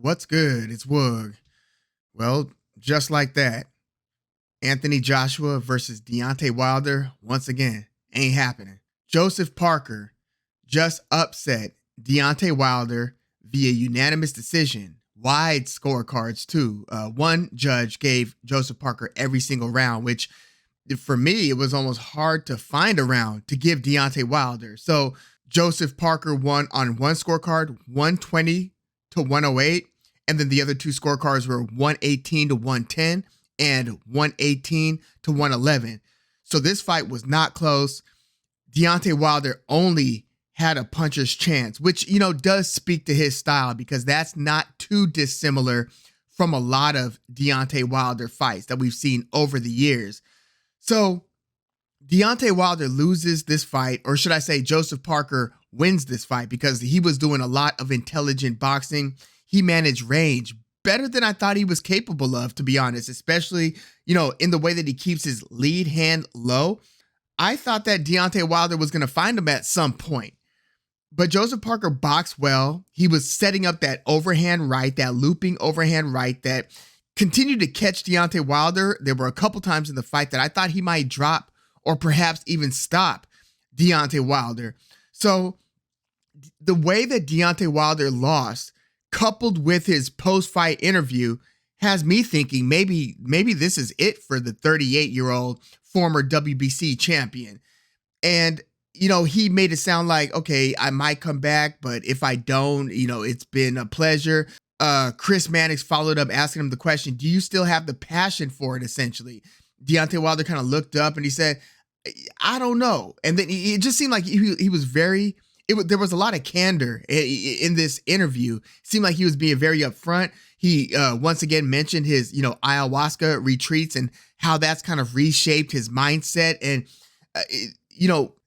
What's good? It's Woog. Well, just like that, Anthony Joshua versus Deontay Wilder once again ain't happening. Joseph Parker just upset Deontay Wilder via unanimous decision, wide scorecards too. One judge gave Joseph Parker every single round, which for me, it was almost hard to find a round to give Deontay Wilder. So Joseph Parker won on one scorecard, 120 to 108. And then the other two scorecards were 118 to 110 and 118 to 111. So this fight was not close. Deontay Wilder only had a puncher's chance, which, does speak to his style because that's not too dissimilar from a lot of Deontay Wilder fights that we've seen over the years. So Deontay Wilder loses this fight, or should I say Joseph Parker wins this fight because he was doing a lot of intelligent boxing. He managed range better than I thought he was capable of, to be honest, especially, in the way that he keeps his lead hand low. I thought that Deontay Wilder was going to find him at some point. But Joseph Parker boxed well. He was setting up that overhand right, that looping overhand right that continued to catch Deontay Wilder. There were a couple times in the fight that I thought he might drop or perhaps even stop Deontay Wilder. So the way that Deontay Wilder lost, coupled with his post-fight interview, has me thinking maybe this is it for the 38-year-old former WBC champion. And, he made it sound like, okay, I might come back, but if I don't, it's been a pleasure. Chris Mannix followed up asking him the question, do you still have the passion for it, essentially? Deontay Wilder kind of looked up and he said, I don't know. And then it just seemed like he was very... there was a lot of candor in this interview. It seemed like he was being very upfront. He once again mentioned his, ayahuasca retreats and how that's kind of reshaped his mindset. And,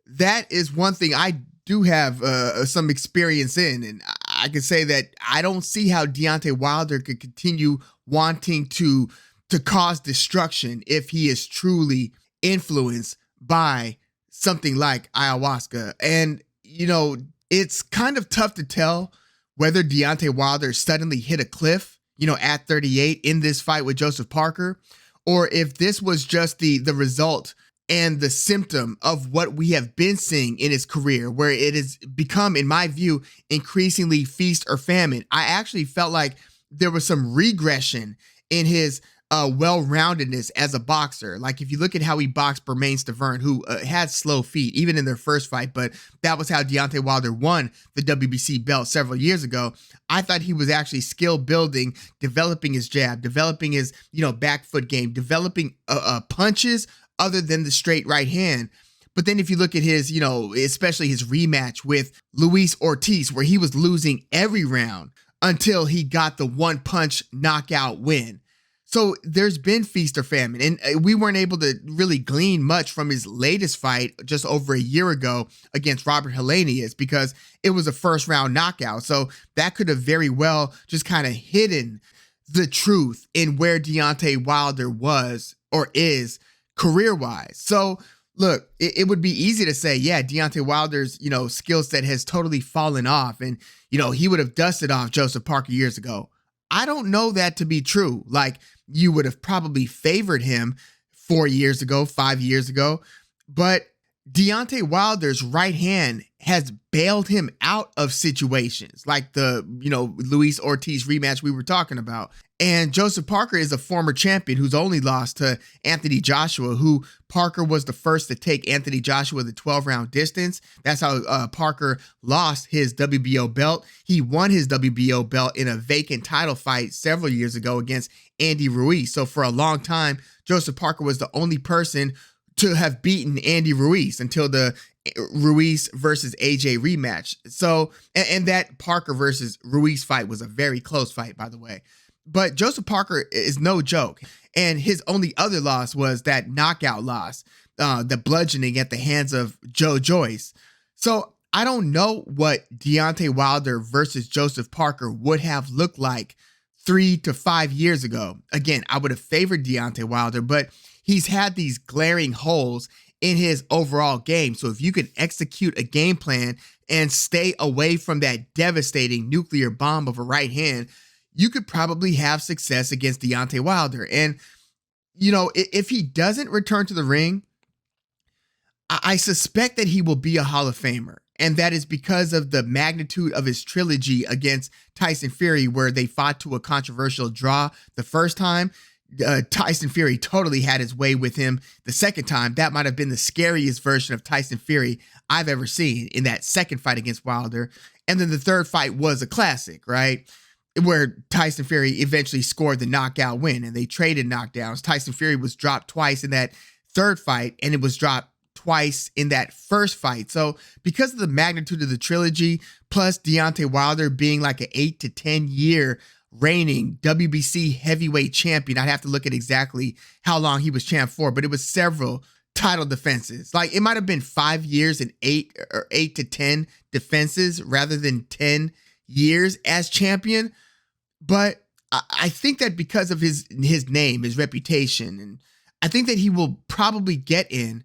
that is one thing I do have some experience in. And I can say that I don't see how Deontay Wilder could continue wanting to cause destruction if he is truly influenced by something like ayahuasca. And it's kind of tough to tell whether Deontay Wilder suddenly hit a cliff, at 38 in this fight with Joseph Parker, or if this was just the result and the symptom of what we have been seeing in his career, where it has become, in my view, increasingly feast or famine. I actually felt like there was some regression in his well-roundedness as a boxer. Like if you look at how he boxed Bermane Stiverne, who had slow feet even in their first fight, but that was how Deontay Wilder won the WBC belt several years ago. I thought he was actually skill building, developing his jab, developing his back foot game, developing punches other than the straight right hand. But then if you look at his, especially his rematch with Luis Ortiz, where he was losing every round until he got the one punch knockout win. So there's been feast or famine, and we weren't able to really glean much from his latest fight just over a year ago against Robert Helenius because it was a first round knockout. So that could have very well just kind of hidden the truth in where Deontay Wilder was or is career-wise. So look, it would be easy to say, yeah, Deontay Wilder's, skill set has totally fallen off and, he would have dusted off Joseph Parker years ago. I don't know that to be true. Like you would have probably favored him 4 years ago, 5 years ago, but Deontay Wilder's right hand has bailed him out of situations like the, Luis Ortiz rematch we were talking about. And Joseph Parker is a former champion who's only lost to Anthony Joshua, who Parker was the first to take Anthony Joshua the 12-round distance. That's how Parker lost his WBO belt. He won his WBO belt in a vacant title fight several years ago against Andy Ruiz. So for a long time, Joseph Parker was the only person to have beaten Andy Ruiz until the Ruiz versus AJ rematch. So, and that Parker versus Ruiz fight was a very close fight, by the way. But Joseph Parker is no joke. And his only other loss was that knockout loss, the bludgeoning at the hands of Joe Joyce. So I don't know what Deontay Wilder versus Joseph Parker would have looked like 3 to 5 years ago. Again, I would have favored Deontay Wilder, but he's had these glaring holes in his overall game. So if you can execute a game plan and stay away from that devastating nuclear bomb of a right hand, you could probably have success against Deontay Wilder. And, you know, if he doesn't return to the ring, I suspect that he will be a Hall of Famer. And that is because of the magnitude of his trilogy against Tyson Fury, where they fought to a controversial draw the first time. Tyson Fury totally had his way with him the second time. That might have been the scariest version of Tyson Fury I've ever seen in that second fight against Wilder. And then the third fight was a classic, right? Where Tyson Fury eventually scored the knockout win and they traded knockdowns. Tyson Fury was dropped twice in that third fight and it was dropped twice in that first fight. So because of the magnitude of the trilogy, plus Deontay Wilder being like an 8 to 10 year reigning WBC heavyweight champion, I'd have to look at exactly how long he was champ for, but it was several title defenses. Like it might have been 5 years and 8 to 10 defenses rather than 10 years as champion. But I think that because of his name, his reputation, and I think that he will probably get in.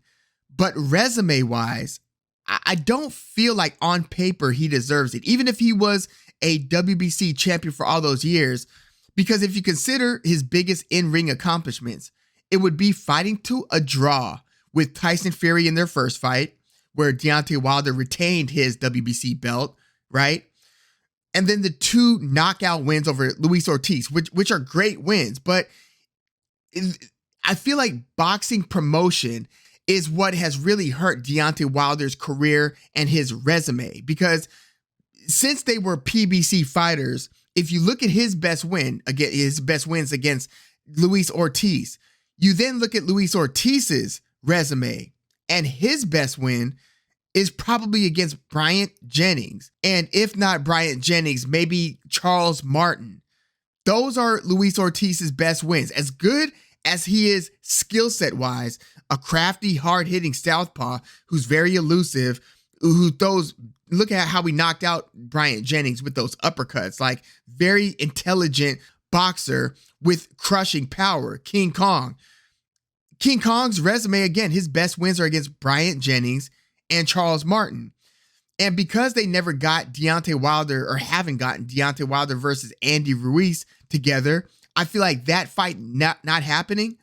But resume wise, I don't feel like on paper he deserves it, even if he was a WBC champion for all those years. Because if you consider his biggest in-ring accomplishments, it would be fighting to a draw with Tyson Fury in their first fight, where Deontay Wilder retained his WBC belt, right? And then the 2 knockout wins over Luis Ortiz, which are great wins. But I feel like boxing promotion is what has really hurt Deontay Wilder's career and his resume. Because since they were PBC fighters, if you look at his best wins against Luis Ortiz, you then look at Luis Ortiz's resume, and his best win is probably against Bryant Jennings. And if not Bryant Jennings, maybe Charles Martin. Those are Luis Ortiz's best wins. As good as he is skill set wise, a crafty, hard-hitting southpaw who's very elusive, who throws, look at how he knocked out Bryant Jennings with those uppercuts, like very intelligent boxer with crushing power. King Kong. King Kong's resume, again, his best wins are against Bryant Jennings and Charles Martin. And because they never got Deontay Wilder, or haven't gotten Deontay Wilder versus Andy Ruiz together, I feel like that fight not happening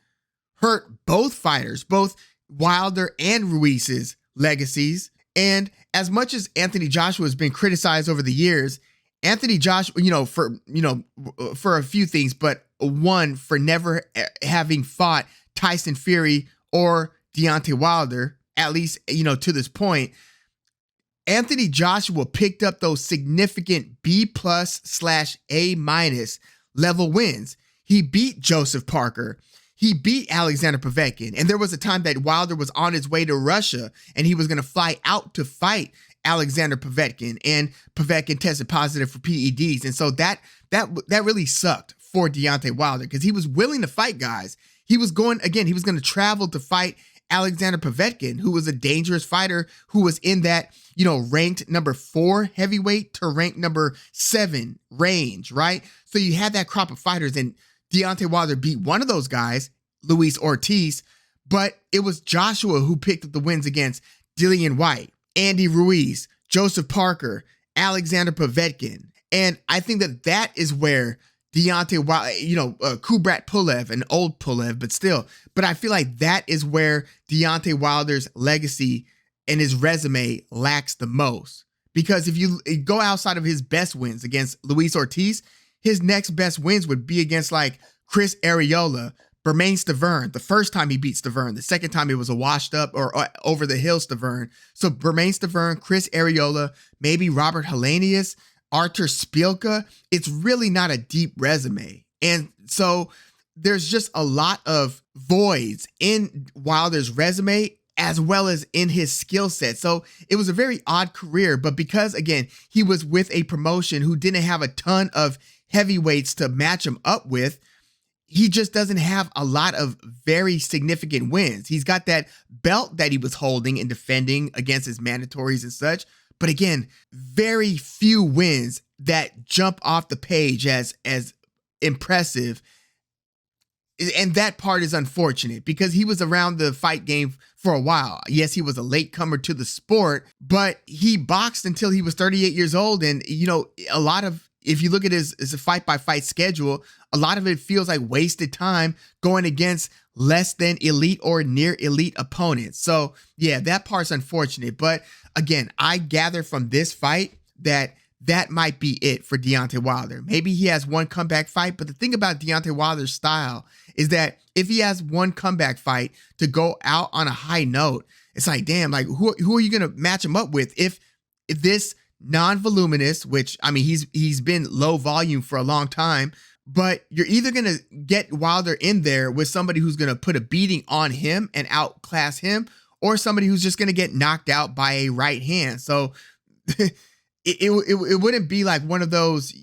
hurt both fighters, both Wilder and Ruiz's legacies. And as much as Anthony Joshua has been criticized over the years, Anthony Joshua, for a few things, but one, for never having fought Tyson Fury or Deontay Wilder, at least, to this point, Anthony Joshua picked up those significant B+/A- level wins. He beat Joseph Parker. He beat Alexander Povetkin. And there was a time that Wilder was on his way to Russia and he was going to fly out to fight Alexander Povetkin, and Povetkin tested positive for PEDs. And so that really sucked for Deontay Wilder, because he was willing to fight guys. He was going to travel to fight Alexander Povetkin, who was a dangerous fighter, who was in that, ranked number 4 heavyweight to ranked number 7 range, right? So you had that crop of fighters, and Deontay Wilder beat one of those guys, Luis Ortiz, but it was Joshua who picked up the wins against Dillian Whyte, Andy Ruiz, Joseph Parker, Alexander Povetkin. And I think that is where Deontay Wilder, Kubrat Pulev, an old Pulev, but still. But I feel like that is where Deontay Wilder's legacy and his resume lacks the most. Because if you go outside of his best wins against Luis Ortiz, his next best wins would be against like Chris Arreola, Bermane Stiverne. The first time he beat Stiverne, the second time it was a washed up or over the hill Stiverne. So Bermane Stiverne, Chris Arreola, maybe Robert Helenius, Artur Szpilka. It's really not a deep resume. And so there's just a lot of voids in Wilder's resume as well as in his skill set. So it was a very odd career, but because, again, he was with a promotion who didn't have a ton of heavyweights to match him up with, he just doesn't have a lot of very significant wins. He's got that belt that he was holding and defending against his mandatories and such. But again, very few wins that jump off the page as impressive. And that part is unfortunate because he was around the fight game for a while. Yes, he was a latecomer to the sport, but he boxed until he was 38 years old. And, a lot of if you look at his fight by fight schedule, a lot of it feels like wasted time going against less than elite or near elite opponents. So yeah, that part's unfortunate. But again, I gather from this fight that might be it for Deontay Wilder. Maybe he has one comeback fight, but the thing about Deontay Wilder's style is that if he has one comeback fight to go out on a high note, it's like, damn, like who are you going to match him up with if this non-voluminous, which I mean, he's been low volume for a long time, but you're either going to get Wilder in there with somebody who's going to put a beating on him and outclass him, or somebody who's just going to get knocked out by a right hand. So it wouldn't be like one of those,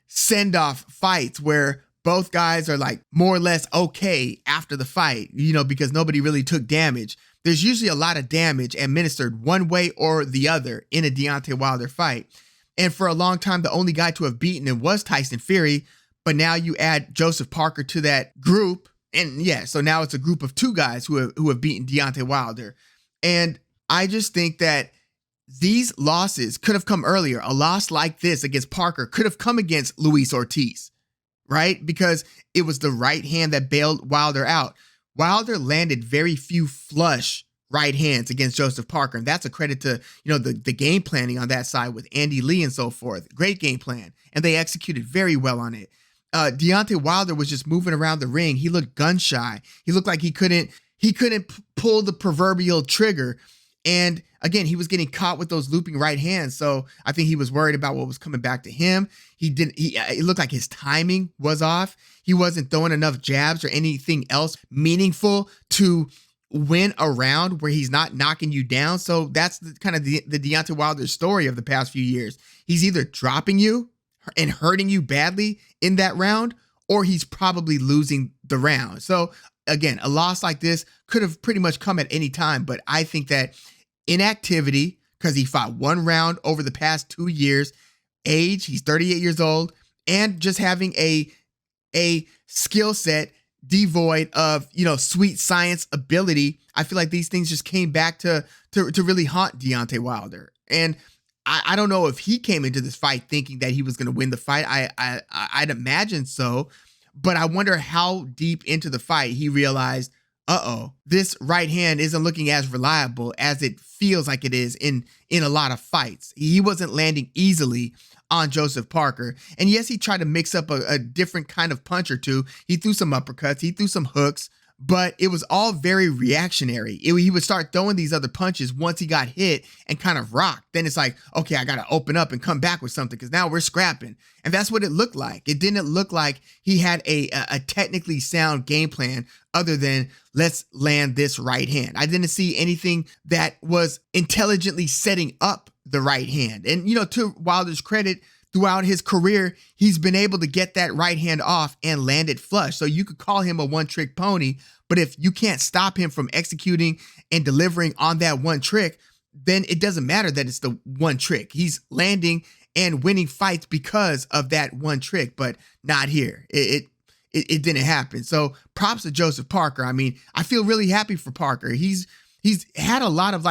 send-off fights where both guys are like more or less okay after the fight, because nobody really took damage. There's usually a lot of damage administered one way or the other in a Deontay Wilder fight. And for a long time, the only guy to have beaten him was Tyson Fury. But now you add Joseph Parker to that group. And yeah, so now it's a group of two guys who have beaten Deontay Wilder. And I just think that these losses could have come earlier. A loss like this against Parker could have come against Luis Ortiz, right? Because it was the right hand that bailed Wilder out. Wilder landed very few flush right hands against Joseph Parker. And that's a credit to, the game planning on that side with Andy Lee and so forth. Great game plan. And they executed very well on it. Deontay Wilder was just moving around the ring. He looked gun shy. He looked like he couldn't pull the proverbial trigger. And again, he was getting caught with those looping right hands. So I think he was worried about what was coming back to him. It looked like his timing was off. He wasn't throwing enough jabs or anything else meaningful to win a round where he's not knocking you down. So that's the Deontay Wilder story of the past few years. He's either dropping you and hurting you badly in that round, or he's probably losing the round. So again, a loss like this could have pretty much come at any time, but I think that inactivity, because he fought one round over the past 2 years, age, he's 38 years old, and just having a skill set devoid of, sweet science ability, I feel like these things just came back to really haunt Deontay Wilder. And I don't know if he came into this fight thinking that he was going to win the fight. I'd imagine so, but I wonder how deep into the fight he realized, this right hand isn't looking as reliable as it feels like it is in a lot of fights. He wasn't landing easily on Joseph Parker. And yes, he tried to mix up a different kind of punch or two. He threw some uppercuts, he threw some hooks, but it was all very reactionary. He would start throwing these other punches once he got hit and kind of rocked. Then it's like, okay, I got to open up and come back with something because now we're scrapping. And that's what it looked like. It didn't look like he had a technically sound game plan other than let's land this right hand. I didn't see anything that was intelligently setting up the right hand. And, to Wilder's credit, throughout his career, he's been able to get that right hand off and land it flush. So you could call him a one-trick pony, but if you can't stop him from executing and delivering on that one trick, then it doesn't matter that it's the one trick. He's landing and winning fights because of that one trick, but not here. It didn't happen. So props to Joseph Parker. I mean, I feel really happy for Parker. He's had a lot of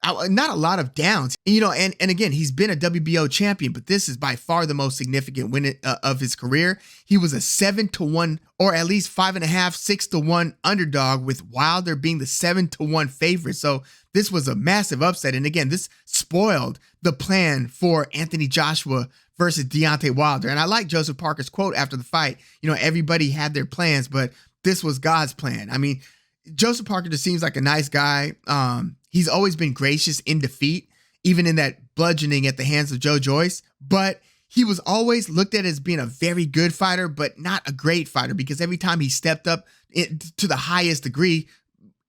not a lot of downs, and again, he's been a WBO champion, but this is by far the most significant win of his career. He was a 7-1 or at least 5.5, 6-1 underdog, with Wilder being the 7-1 favorite. So this was a massive upset. And again, this spoiled the plan for Anthony Joshua versus Deontay Wilder. And I like Joseph Parker's quote after the fight. Everybody had their plans, but this was God's plan. I mean, Joseph Parker just seems like a nice guy. He's always been gracious in defeat, even in that bludgeoning at the hands of Joe Joyce. But he was always looked at as being a very good fighter, but not a great fighter, because every time he stepped up to the highest degree,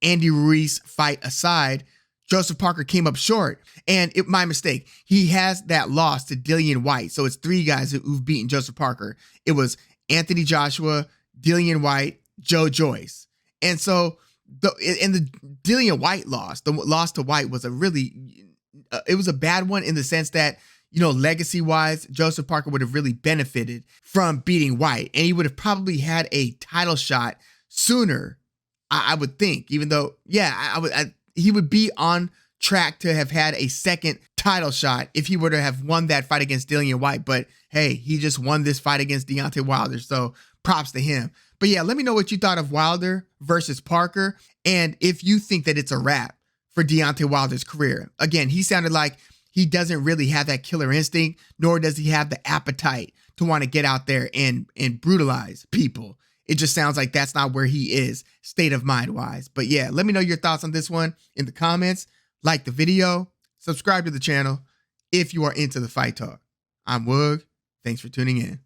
Andy Ruiz fight aside, Joseph Parker came up short. And my mistake, he has that loss to Dillian White. So it's 3 guys who've beaten Joseph Parker. It was Anthony Joshua, Dillian White, Joe Joyce. And so the Dillian White loss, the loss to White, was it was a bad one in the sense that, legacy wise, Joseph Parker would have really benefited from beating White, and he would have probably had a title shot sooner, I would think, even though, he would be on track to have had a second title shot if he were to have won that fight against Dillian White. But hey, he just won this fight against Deontay Wilder, so props to him. But yeah, let me know what you thought of Wilder versus Parker, and if you think that it's a wrap for Deontay Wilder's career. Again, he sounded like he doesn't really have that killer instinct, nor does he have the appetite to want to get out there and brutalize people. It just sounds like that's not where he is, state of mind wise. But yeah, let me know your thoughts on this one in the comments. Like the video, subscribe to the channel if you are into the fight talk. I'm Woog. Thanks for tuning in.